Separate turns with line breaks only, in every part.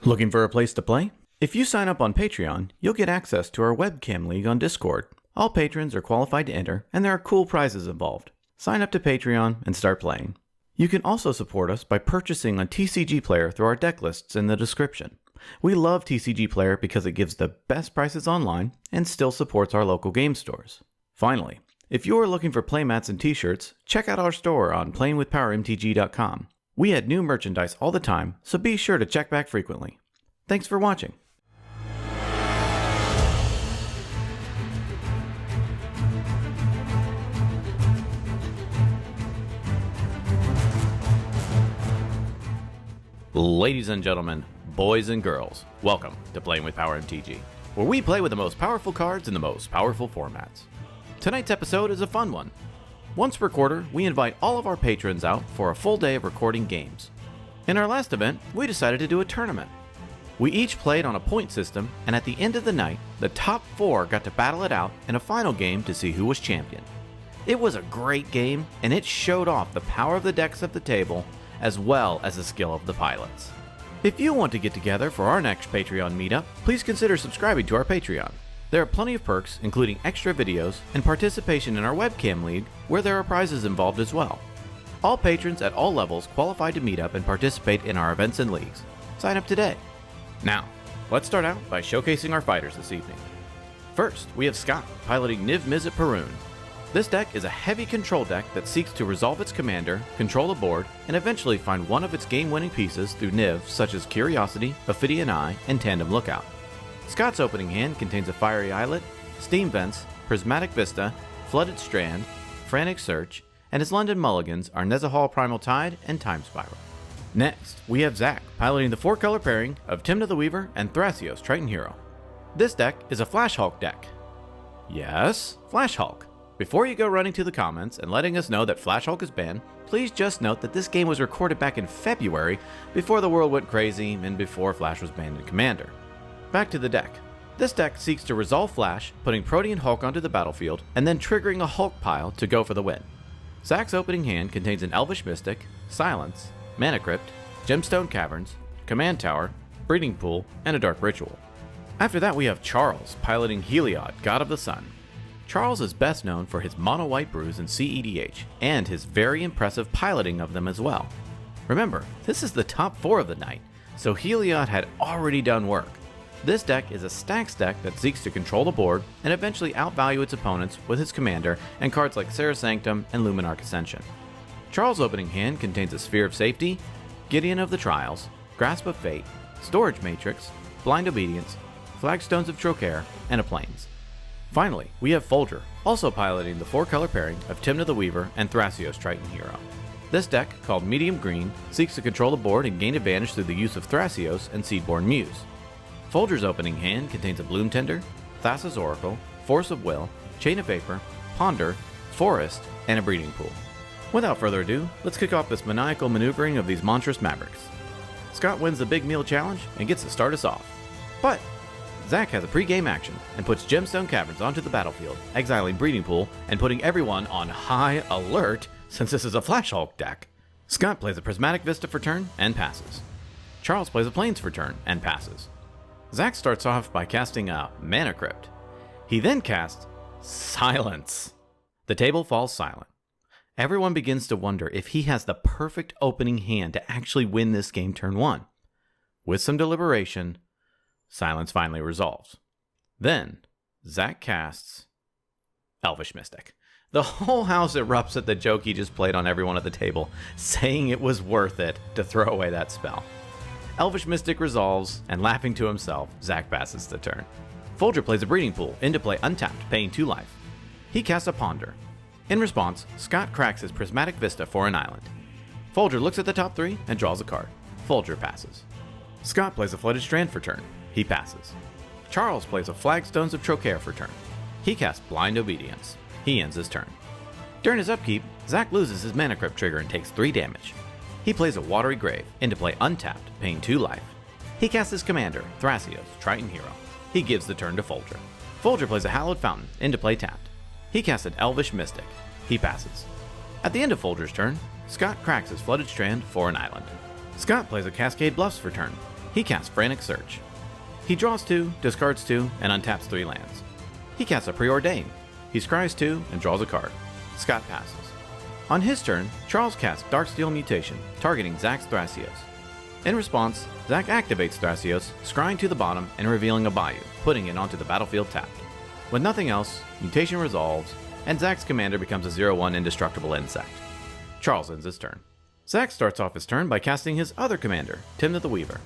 Looking for a place to play? If you sign up on Patreon, you'll get access to our webcam league on Discord. All patrons are qualified to enter, and there are cool prizes involved. Sign up to Patreon and start playing. You can also support us by purchasing a TCG player through our Decklists in the description. We love TCG Player because it gives the best prices online and still supports our local game stores. Finally, if you are looking for playmats and t-shirts, check out our store on playingwithpowermtg.com. We add new merchandise all the time, so be sure to check back frequently. Thanks for watching. Ladies and gentlemen, boys and girls, welcome to Playing with Power MTG, where we play with the most powerful cards in the most powerful formats. Tonight's episode is a fun one. Once per quarter, we invite all of our patrons out for a full day of recording games. In our last event, we decided to do a tournament. We each played on a point system, and at the end of the night, the top 4 got to battle it out in a final game to see who was champion. It was a great game, and it showed off the power of the decks at the table, as well as the skill of the pilots. If you want to get together for our next Patreon meetup, please consider subscribing to our Patreon. There are plenty of perks, including extra videos and participation in our webcam league, where there are prizes involved as well. All patrons at all levels qualify to meet up and participate in our events and leagues. Sign up today. Now, let's start out by showcasing our fighters this evening. First, we have Scott piloting Niv-Mizzet Perun. This deck is a heavy control deck that seeks to resolve its commander, control the board, and eventually find one of its game-winning pieces through Niv, such as Curiosity, Ophidian Eye, and Tandem Lookout. Scott's opening hand contains a Fiery Islet, Steam Vents, Prismatic Vista, Flooded Strand, Frantic Search, and his London mulligans are Nezahal Primal Tide and Time Spiral. Next, we have ZACK piloting the 4-color pairing of Tymna the Weaver and Thrasios Triton Hero. This deck is a Flash Hulk deck. Yes, Flash Hulk. Before you go running to the comments and letting us know that Flash Hulk is banned, please just note that this game was recorded back in February, before the world went crazy and before Flash was banned in Commander. Back to the deck. This deck seeks to resolve Flash, putting Protean Hulk onto the battlefield, and then triggering a Hulk pile to go for the win. ZACK's opening hand contains an Elvish Mystic, Silence, Mana Crypt, Gemstone Caverns, Command Tower, Breeding Pool, and a Dark Ritual. After that, we have Charles piloting Heliod, God of the Sun. Charles is best known for his mono-white brews in CEDH, and his very impressive piloting of them as well. Remember, this is the top 4 of the night, so Heliod had already done work. This deck is a stacks deck that seeks to control the board and eventually outvalue its opponents with his commander and cards like Serra's Sanctum and Luminarch Ascension. Charles' opening hand contains a Sphere of Safety, Gideon of the Trials, Grasp of Fate, Storage Matrix, Blind Obedience, Flagstones of Trocaire, and a Plains. Finally, we have Folger, also piloting the 4-color pairing of Tymna the Weaver and Thrasios Triton Hero. This deck, called Medium Green, seeks to control the board and gain advantage through the use of Thrasios and Seedborn Muse. Folger's opening hand contains a Bloom Tender, Thassa's Oracle, Force of Will, Chain of Vapor, Ponder, Forest, and a Breeding Pool. Without further ado, let's kick off this maniacal maneuvering of these monstrous mavericks. Scott wins the Big Meal Challenge and gets to start us off. But ZACK has a pre-game action and puts Gemstone Caverns onto the battlefield, exiling Breeding Pool and putting everyone on high alert since this is a Flash Hulk deck. Scott plays a Prismatic Vista for turn and passes. Charles plays a Plains for turn and passes. ZACK starts off by casting a Mana Crypt. He then casts Silence. The table falls silent. Everyone begins to wonder if he has the perfect opening hand to actually win this game turn 1. With some deliberation, Silence finally resolves. Then, ZACK casts Elvish Mystic. The whole house erupts at the joke he just played on everyone at the table, saying it was worth it to throw away that spell. Elvish Mystic resolves, and laughing to himself, ZACK passes the turn. Folger plays a Breeding Pool, into play untapped, paying 2 life. He casts a Ponder. In response, Scott cracks his Prismatic Vista for an island. Folger looks at the top 3 and draws a card. Folger passes. Scott plays a Flooded Strand for turn. He passes. Charles plays a Flagstones of Trocaire for turn. He casts Blind Obedience. He ends his turn. During his upkeep, ZACK loses his Mana Crypt trigger and takes 3 damage. He plays a Watery Grave, into play untapped, paying 2 life. He casts his commander, Thrasios, Triton Hero. He gives the turn to Folger. Folger plays a Hallowed Fountain, into play tapped. He casts an Elvish Mystic. He passes. At the end of Folger's turn, Scott cracks his Flooded Strand for an island. Scott plays a Cascade Bluffs for turn. He casts Frantic Search. He draws 2, discards 2, and untaps 3 lands. He casts a Preordain. He scries 2 and draws a card. Scott passes. On his turn, Charles casts Darksteel Mutation, targeting Zack's Thrasios. In response, Zack activates Thrasios, scrying to the bottom and revealing a Bayou, putting it onto the battlefield tapped. With nothing else, Mutation resolves, and Zack's commander becomes a 0/1 indestructible insect. Charles ends his turn. Zack starts off his turn by casting his other commander, Tymna the Weaver.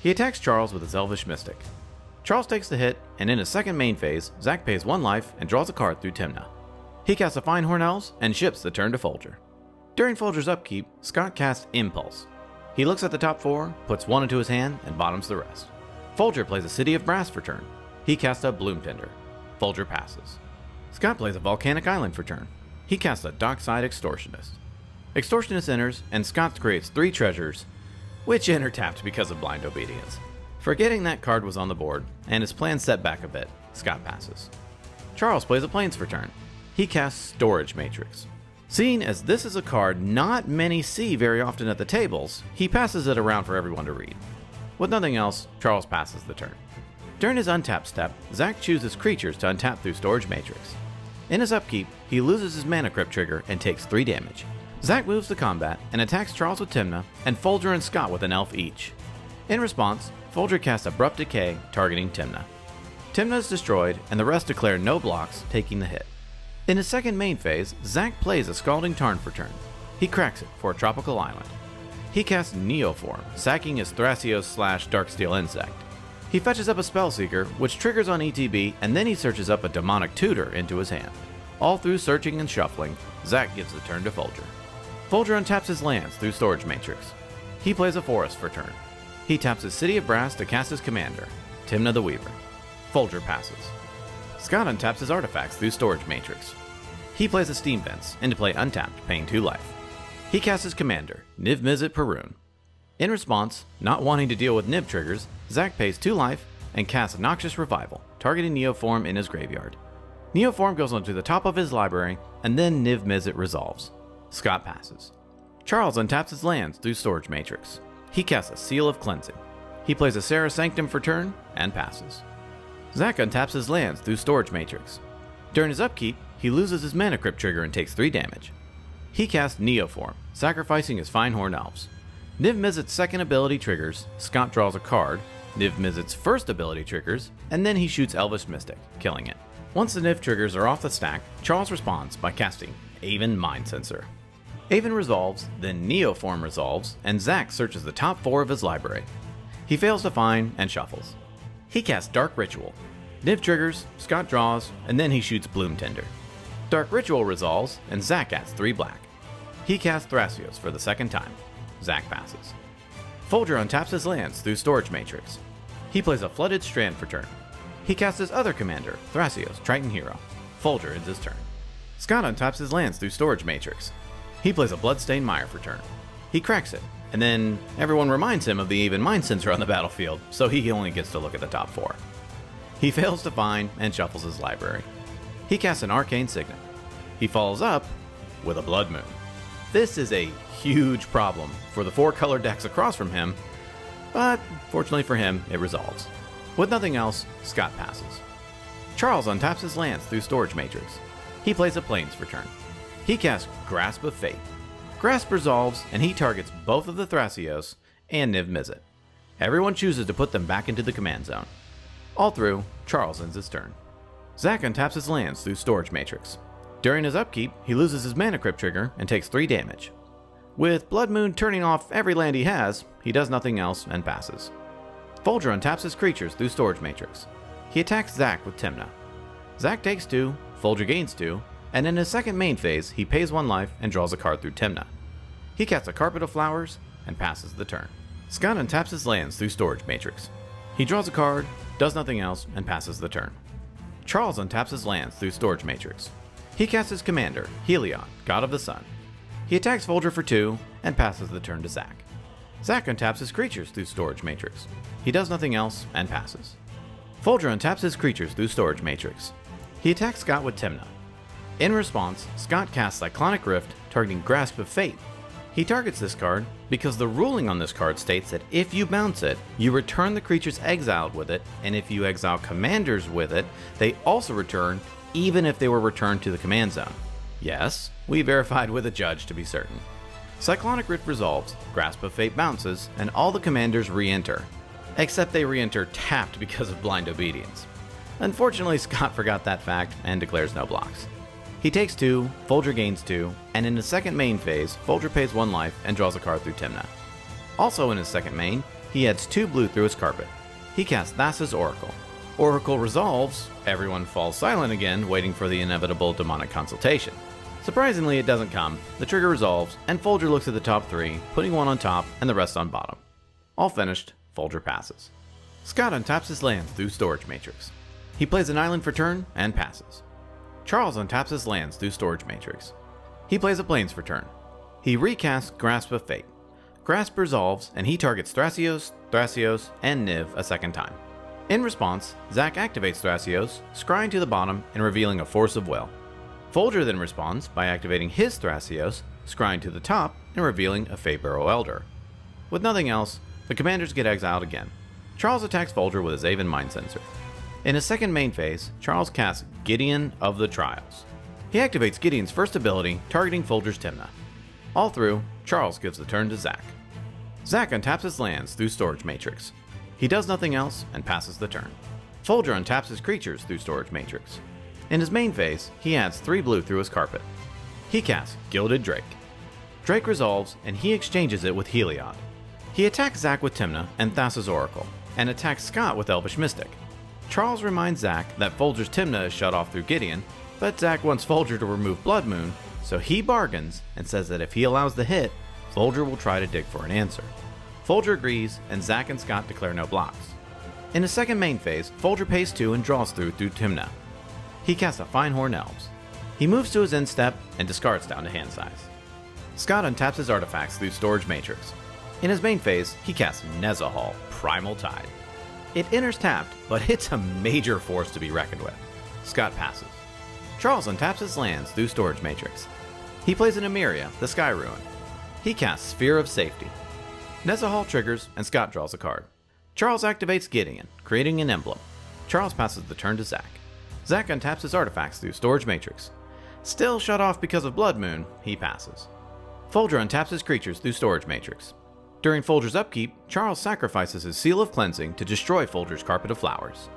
He attacks Charles with his Elvish Mystic. Charles takes the hit, and in his second main phase, Zack pays 1 life and draws a card through Tymna. He casts a Finehorn Elves and ships the turn to Folger. During Folger's upkeep, Scott casts Impulse. He looks at the top 4, puts 1 into his hand, and bottoms the rest. Folger plays a City of Brass for turn. He casts a Bloom Tender. Folger passes. Scott plays a Volcanic Island for turn. He casts a Dockside Extortionist. Extortionist enters, and Scott creates 3 treasures, which enter tapped because of Blind Obedience. Forgetting that card was on the board, and his plan set back a bit, Scott passes. Charles plays a Plains for turn. He casts Storage Matrix. Seeing as this is a card not many see very often at the tables, he passes it around for everyone to read. With nothing else, Charles passes the turn. During his untap step, Zack chooses creatures to untap through Storage Matrix. In his upkeep, he loses his Mana Crypt trigger and takes 3 damage. Zack moves to combat and attacks Charles with Tymna, and Folger and Scott with an elf each. In response, Folger casts Abrupt Decay, targeting Tymna. Tymna is destroyed, and the rest declare no blocks, taking the hit. In his second main phase, Zack plays a Scalding Tarn for turn. He cracks it for a Tropical Island. He casts Neoform, sacking his Thrasios/Darksteel Insect. He fetches up a Spellseeker, which triggers on ETB, and then he searches up a Demonic Tutor into his hand. All through searching and shuffling, Zack gives the turn to Folger. Folger untaps his lands through Storage Matrix. He plays a Forest for turn. He taps his City of Brass to cast his commander, Tymna the Weaver. Folger passes. Scott untaps his artifacts through Storage Matrix. He plays a Steam Vents into play untapped, paying 2 life. He casts his commander, Niv-Mizzet Perun. In response, not wanting to deal with Niv triggers, Zack pays 2 life and casts Noxious Revival, targeting Neoform in his graveyard. Neoform goes onto the top of his library, and then Niv-Mizzet resolves. Scott passes. Charles untaps his lands through Storage Matrix. He casts a Seal of Cleansing. He plays a Serra Sanctum for turn and passes. Zack untaps his lands through Storage Matrix. During his upkeep, he loses his Mana Crypt trigger and takes 3 damage. He casts Neoform, sacrificing his Finehorn Elves. Niv-Mizzet's second ability triggers, Scott draws a card, Niv-Mizzet's first ability triggers, and then he shoots Elvish Mystic, killing it. Once the Niv triggers are off the stack, Charles responds by casting Aven Mind Sensor. Aven resolves, then Neoform resolves, and Zack searches the top 4 of his library. He fails to find and shuffles. He casts Dark Ritual. Niv triggers, Scott draws, and then he shoots Bloom Tender. Dark Ritual resolves, and Zack adds 3 black. He casts Thrasios for the second time. Zack passes. Folger untaps his lands through Storage Matrix. He plays a Flooded Strand for turn. He casts his other commander, Thrasios, Triton Hero. Folger ends his turn. Scott untaps his lands through Storage Matrix. He plays a Bloodstained Mire for turn. He cracks it, and then everyone reminds him of the Aven Mind Sensor on the battlefield, so he only gets to look at the top 4. He fails to find and shuffles his library. He casts an Arcane Signet. He follows up with a Blood Moon. This is a huge problem for the 4 color decks across from him, but fortunately for him, it resolves. With nothing else, Scott passes. Charles untaps his lands through Storage Matrix. He plays a Plains for turn. He casts Grasp of Fate. Grasp resolves, and he targets both of the Thrasios and Niv-Mizzet. Everyone chooses to put them back into the command zone. All through, Charles ends his turn. Zack untaps his lands through Storage Matrix. During his upkeep, he loses his Mana Crypt trigger and takes 3 damage. With Blood Moon turning off every land he has, he does nothing else and passes. Folger untaps his creatures through Storage Matrix. He attacks Zack with Tymna. Zack takes 2, Folger gains 2, and in his second main phase, he pays 1 life and draws a card through Tymna. He casts a Carpet of Flowers and passes the turn. Scott untaps his lands through Storage Matrix. He draws a card, does nothing else, and passes the turn. Charles untaps his lands through Storage Matrix. He casts his commander, Heliod, God of the Sun. He attacks Folger for 2 and passes the turn to Zack. Zack untaps his creatures through Storage Matrix. He does nothing else and passes. Folger untaps his creatures through Storage Matrix. He attacks Scott with Tymna. In response, Scott casts Cyclonic Rift, targeting Grasp of Fate. He targets this card because the ruling on this card states that if you bounce it, you return the creatures exiled with it, and if you exile commanders with it, they also return even if they were returned to the command zone. Yes, we verified with a judge to be certain. Cyclonic Rift resolves, Grasp of Fate bounces, and all the commanders re-enter. Except they re-enter tapped because of blind obedience. Unfortunately, Scott forgot that fact and declares no blocks. He takes 2, Folger gains 2, and in his second main phase, Folger pays 1 life and draws a card through Tymna. Also in his second main, he adds 2 blue through his carpet. He casts Thassa's Oracle. Oracle resolves, everyone falls silent again, waiting for the inevitable demonic consultation. Surprisingly, it doesn't come, the trigger resolves, and Folger looks at the top 3, putting 1 on top and the rest on bottom. All finished, Folger passes. Scott untaps his lands through Storage Matrix. He plays an island for turn and passes. Charles untaps his lands through Storage Matrix. He plays a Plains for turn. He recasts Grasp of Fate. Grasp resolves, and he targets Thrasios, and Niv a second time. In response, ZACK activates Thrasios, scrying to the bottom and revealing a Force of Will. Folger then responds by activating his Thrasios, scrying to the top and revealing a Fatebarrow Elder. With nothing else, the commanders get exiled again. Charles attacks Folger with his Aven Mind Sensor. In his second main phase, Charles casts Gideon of the Trials. He activates Gideon's first ability, targeting Folger's Tymna. All through, Charles gives the turn to ZACK. ZACK untaps his lands through Storage Matrix. He does nothing else and passes the turn. Folger untaps his creatures through Storage Matrix. In his main phase, he adds 3 blue through his carpet. He casts Gilded Drake. Drake resolves, and he exchanges it with Heliod. He attacks ZACK with Tymna and Thassa's Oracle, and attacks Scott with Elvish Mystic. Charles reminds ZACK that Folger's Tymna is shut off through Gideon, but ZACK wants Folger to remove Blood Moon, so he bargains and says that if he allows the hit, Folger will try to dig for an answer. Folger agrees, and ZACK and Scott declare no blocks. In his second main phase, Folger pays 2 and draws through Tymna. He casts a Finehorn Elves. He moves to his end step and discards down to hand size. Scott untaps his artifacts through Storage Matrix. In his main phase, he casts Nezahal, Primal Tide. It enters tapped, but it's a major force to be reckoned with. Scott passes. Charles untaps his lands through Storage Matrix. He plays an Emeria, the Sky Ruin. He casts Sphere of Safety. Nezahal triggers, and Scott draws a card. Charles activates Gideon, creating an emblem. Charles passes the turn to ZACK. ZACK untaps his artifacts through Storage Matrix. Still shut off because of Blood Moon, he passes. Folger untaps his creatures through Storage Matrix. During Folger's upkeep, Charles sacrifices his Seal of Cleansing to destroy Folger's Carpet of Flowers.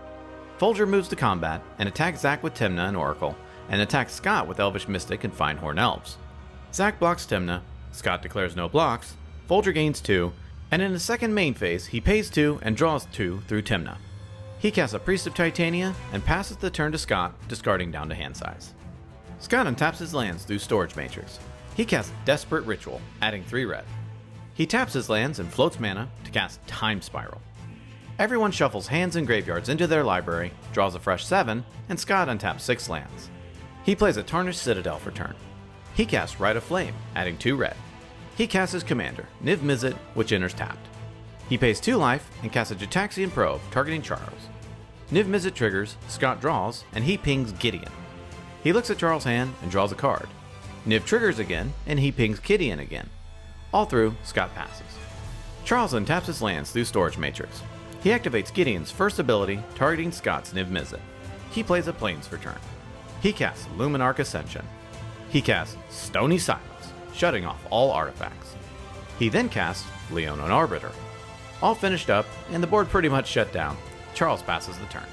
Folger moves to combat and attacks ZACK with Tymna and Oracle, and attacks Scott with Elvish Mystic and Finehorn Elves. ZACK blocks Tymna, Scott declares no blocks, Folger gains 2, and in his second main phase, he pays 2 and draws 2 through Tymna. He casts a Priest of Titania and passes the turn to Scott, discarding down to hand size. Scott untaps his lands through Storage Matrix. He casts Desperate Ritual, adding 3 red. He taps his lands and floats mana to cast Time Spiral. Everyone shuffles hands and graveyards into their library, draws a fresh 7, and Scott untaps 6 lands. He plays a Tarnished Citadel for turn. He casts Rite of Flame, adding 2 red. He casts his commander, Niv-Mizzet, which enters tapped. He pays 2 life and casts a Jataxian Probe, targeting Charles. Niv-Mizzet triggers, Scott draws, and he pings Gideon. He looks at Charles' hand and draws a card. Niv triggers again, and he pings Gideon again. All through, Scott passes. Charles untaps his lands through Storage Matrix. He activates Gideon's first ability, targeting Scott's Niv-Mizzet. He plays a Plains for turn. He casts Luminarch Ascension. He casts Stony Silence, shutting off all artifacts. He then casts Leonin Arbiter. All finished up, and the board pretty much shut down. Charles passes the turn.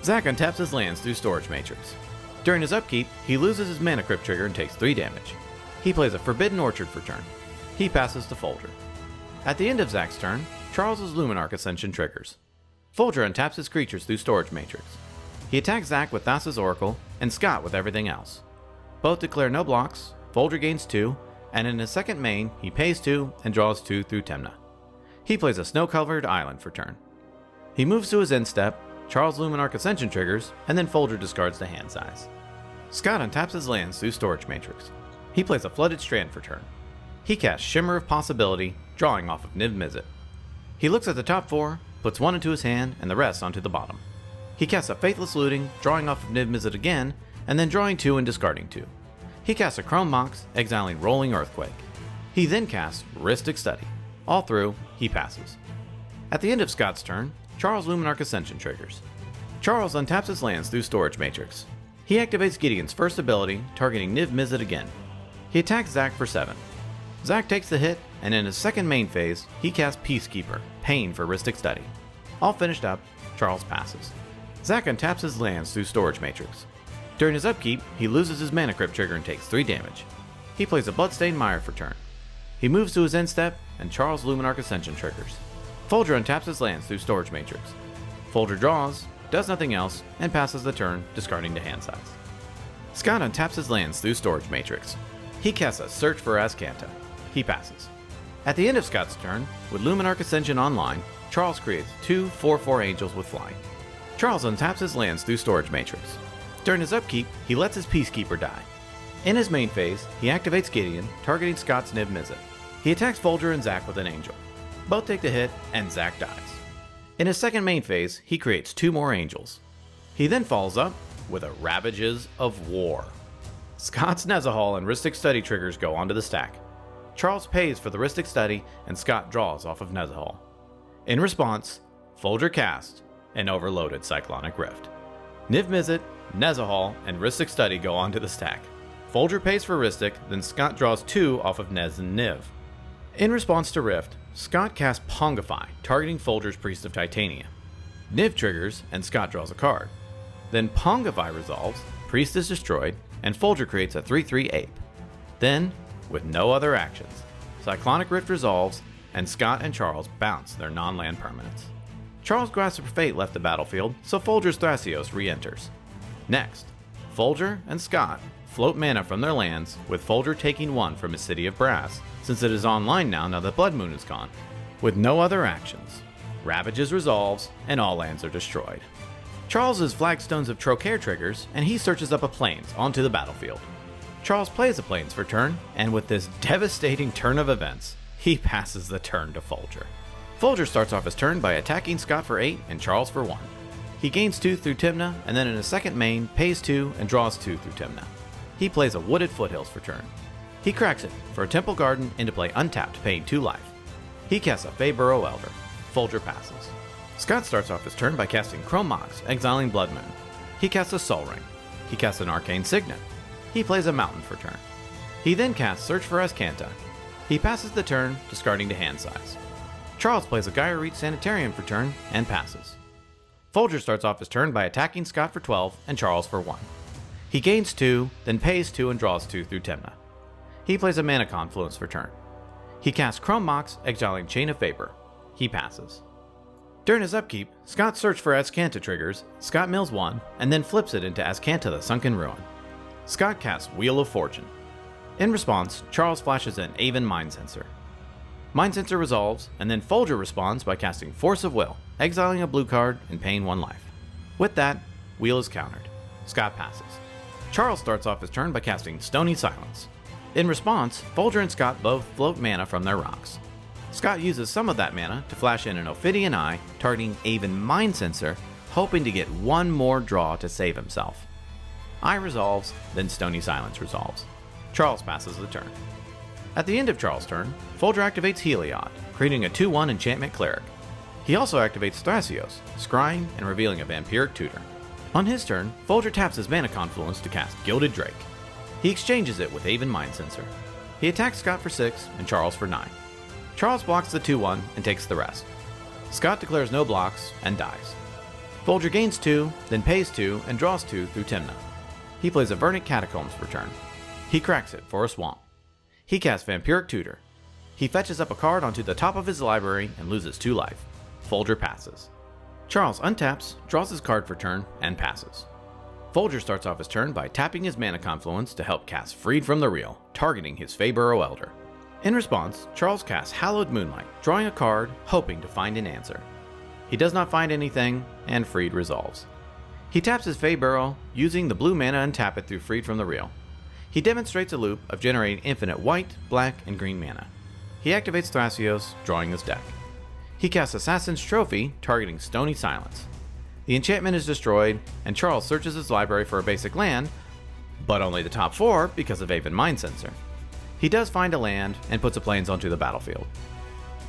ZACK untaps his lands through Storage Matrix. During his upkeep, he loses his Mana Crypt trigger and takes 3 damage. He plays a Forbidden Orchard for turn. He passes to Folger. At the end of ZACK's turn, Charles's Luminarch Ascension triggers. Folger untaps his creatures through Storage Matrix. He attacks ZACK with Thassa's Oracle, and Scott with everything else. Both declare no blocks, Folger gains 2, and in his second main, he pays 2 and draws 2 through Tymna. He plays a Snow-Covered Island for turn. He moves to his end step, Charles' Luminarch Ascension triggers, and then Folger discards to hand size. Scott untaps his lands through Storage Matrix. He plays a Flooded Strand for turn. He casts Shimmer of Possibility, drawing off of Niv-Mizzet. He looks at the top 4, puts 1 into his hand, and the rest onto the bottom. He casts a Faithless Looting, drawing off of Niv-Mizzet again, and then drawing 2 and discarding 2. He casts a Chrome Mox, exiling Rolling Earthquake. He then casts Rhystic Study. All through, he passes. At the end of Scott's turn, Charles' Luminarch Ascension triggers. Charles untaps his lands through Storage Matrix. He activates Gideon's first ability, targeting Niv-Mizzet again. He attacks ZACK for 7. ZACK takes the hit, and in his second main phase, he casts Peacekeeper, paying for Rhystic Study. All finished up, Charles passes. ZACK untaps his lands through Storage Matrix. During his upkeep, he loses his Mana Crypt trigger and takes 3 damage. He plays a Bloodstained Mire for turn. He moves to his end step, and Charles' Luminarch Ascension triggers. Folger untaps his lands through Storage Matrix. Folger draws, does nothing else, and passes the turn, discarding to hand size. Scott untaps his lands through Storage Matrix. He casts a Search for Azcanta. He passes. At the end of Scott's turn, with Luminarch Ascension online, Charles creates 2 4/4 Angels with Flying. Charles untaps his lands through Storage Matrix. During his upkeep, he lets his Peacekeeper die. In his main phase, he activates Gideon, targeting Scott's Niv-Mizzet. He attacks Folger and ZACK with an Angel. Both take the hit, and ZACK dies. In his second main phase, he creates 2 more Angels. He then follows up with a Ravages of War. Scott's Nezahal and Rhystic Study triggers go onto the stack. Charles pays for the Rhystic Study, and Scott draws off of Nezahal. In response, Folger casts an Overloaded Cyclonic Rift. Niv-Mizzet, Nezahal, and Rhystic Study go onto the stack. Folger pays for Rhystic, then Scott draws 2 off of Nez and Niv. In response to Rift, Scott casts Pongify, targeting Folger's Priest of Titania. Niv triggers, and Scott draws a card. Then Pongify resolves, Priest is destroyed, and Folger creates a 3/3 Ape. Then, with no other actions, Cyclonic Rift resolves, and Scott and Charles bounce their non-land permanents. Charles' Grasp of Fate left the battlefield, so Folger's Thrasios re-enters. Next, Folger and Scott float mana from their lands, with Folger taking 1 from his City of Brass, since it is online now that Blood Moon is gone. With no other actions, Ravages resolves, and all lands are destroyed. Charles' Flagstones of Trocaire triggers, and he searches up a Plains onto the battlefield. Charles plays the Plains for turn, and with this devastating turn of events, he passes the turn to Folger. Folger starts off his turn by attacking Scott for 8 and Charles for 1. He gains 2 through Tymna, and then in his second main, pays 2 and draws 2 through Tymna. He plays a Wooded Foothills for turn. He cracks it for a Temple Garden into play untapped, paying 2 life. He casts a Feyburrow Elder. Folger passes. Scott starts off his turn by casting Chrome Mox, exiling Blood Moon. He casts a Sol Ring. He casts an Arcane Signet. He plays a Mountain for turn. He then casts Search for Azcanta. He passes the turn, discarding to hand size. Charles plays a Gaia Reach Sanitarium for turn and passes. Folger starts off his turn by attacking Scott for 12 and Charles for 1. He gains 2, then pays 2 and draws 2 through Tymna. He plays a Mana Confluence for turn. He casts Chrome Mox, exiling Chain of Vapor. He passes. During his upkeep, Scott's Search for Azcanta triggers, Scott mills 1, and then flips it into Azcanta the Sunken Ruin. Scott casts Wheel of Fortune. In response, Charles flashes an Aven Mind Sensor. Mind Sensor resolves, and then Folger responds by casting Force of Will, exiling a blue card and paying 1 life. With that, Wheel is countered. Scott passes. Charles starts off his turn by casting Stony Silence. In response, Folger and Scott both float mana from their rocks. Scott uses some of that mana to flash in an Ophidian Eye, targeting Aven Mind Sensor, hoping to get 1 more draw to save himself. Eye resolves, then Stony Silence resolves. Charles passes the turn. At the end of Charles' turn, Folger activates Heliod, creating a 2/1 Enchantment Cleric. He also activates Thrasios, scrying and revealing a Vampiric Tutor. On his turn, Folger taps his Mana Confluence to cast Gilded Drake. He exchanges it with Aven Mind Sensor. He attacks Scott for 6 and Charles for 9. Charles blocks the 2/1 and takes the rest. Scott declares no blocks and dies. Folger gains 2, then pays 2 and draws 2 through Tymna. He plays a Vernic Catacombs for turn. He cracks it for a Swamp. He casts Vampiric Tutor. He fetches up a card onto the top of his library and loses 2 life. Folger passes. Charles untaps, draws his card for turn, and passes. Folger starts off his turn by tapping his Mana Confluence to help cast Freed from the Real, targeting his Feyburrow Elder. In response, Charles casts Hallowed Moonlight, drawing a card, hoping to find an answer. He does not find anything, and Freed resolves. He taps his Feyburrow, using the blue mana and tap it through Freed from the Real. He demonstrates a loop of generating infinite white, black, and green mana. He activates Thrasios, drawing his deck. He casts Assassin's Trophy, targeting Stony Silence. The enchantment is destroyed, and Charles searches his library for a basic land, but only the top 4 because of Aven Mind Sensor. He does find a land and puts a plains onto the battlefield.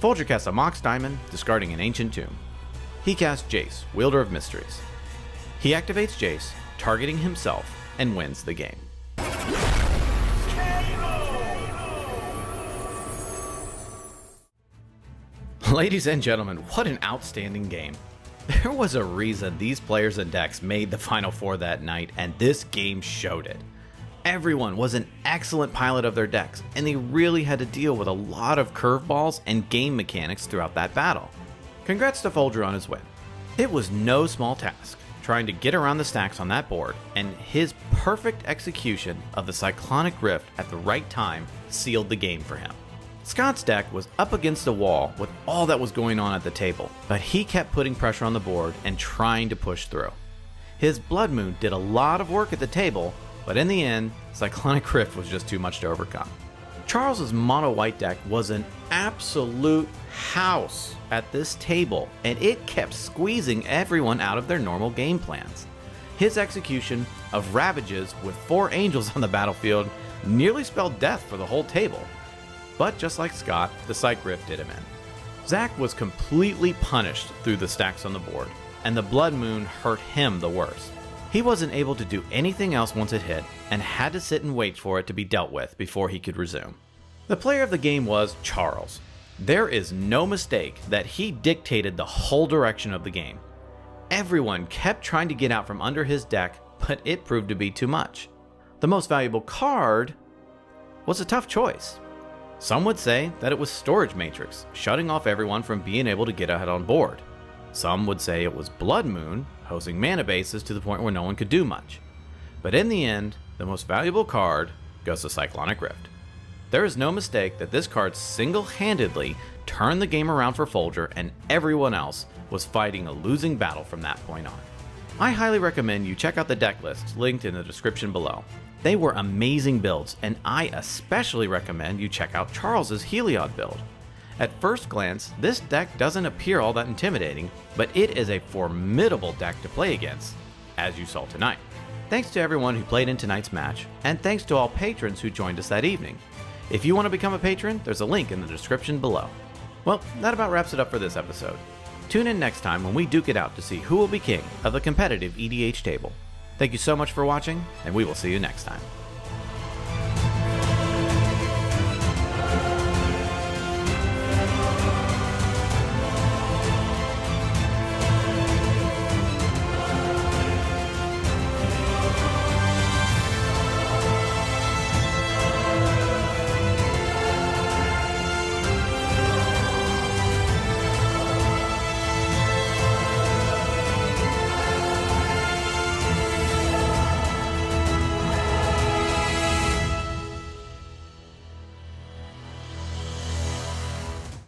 Folger casts a Mox Diamond, discarding an Ancient Tomb. He casts Jace, Wielder of Mysteries. He activates Jace, targeting himself, and wins the game. Ladies and gentlemen, what an outstanding game. There was a reason these players and decks made the Final Four that night, and this game showed it. Everyone was an excellent pilot of their decks, and they really had to deal with a lot of curveballs and game mechanics throughout that battle. Congrats to Folger on his win. It was no small task, trying to get around the stacks on that board, and his perfect execution of the Cyclonic Rift at the right time sealed the game for him. Scott's deck was up against the wall with all that was going on at the table, but he kept putting pressure on the board and trying to push through. His Blood Moon did a lot of work at the table, but in the end, Cyclonic Rift was just too much to overcome. Charles's mono white deck was an absolute house at this table, and it kept squeezing everyone out of their normal game plans. His execution of Ravages with 4 Angels on the battlefield nearly spelled death for the whole table. But just like Scott, the Cyc Rift did him in. ZACK was completely punished through the stacks on the board, and the Blood Moon hurt him the worst. He wasn't able to do anything else once it hit, and had to sit and wait for it to be dealt with before he could resume. The player of the game was Charles. There is no mistake that he dictated the whole direction of the game. Everyone kept trying to get out from under his deck, but it proved to be too much. The most valuable card was a tough choice. Some would say that it was Storage Matrix, shutting off everyone from being able to get ahead on board. Some would say it was Blood Moon, hosting mana bases to the point where no one could do much. But in the end, the most valuable card goes to Cyclonic Rift. There is no mistake that this card single-handedly turned the game around for Folger, and everyone else was fighting a losing battle from that point on. I highly recommend you check out the deck lists linked in the description below. They were amazing builds, and I especially recommend you check out Charles's Heliod build. At first glance, this deck doesn't appear all that intimidating, but it is a formidable deck to play against, as you saw tonight. Thanks to everyone who played in tonight's match, and thanks to all patrons who joined us that evening. If you want to become a patron, there's a link in the description below. Well, that about wraps it up for this episode. Tune in next time when we duke it out to see who will be king of the competitive EDH table. Thank you so much for watching, and we will see you next time.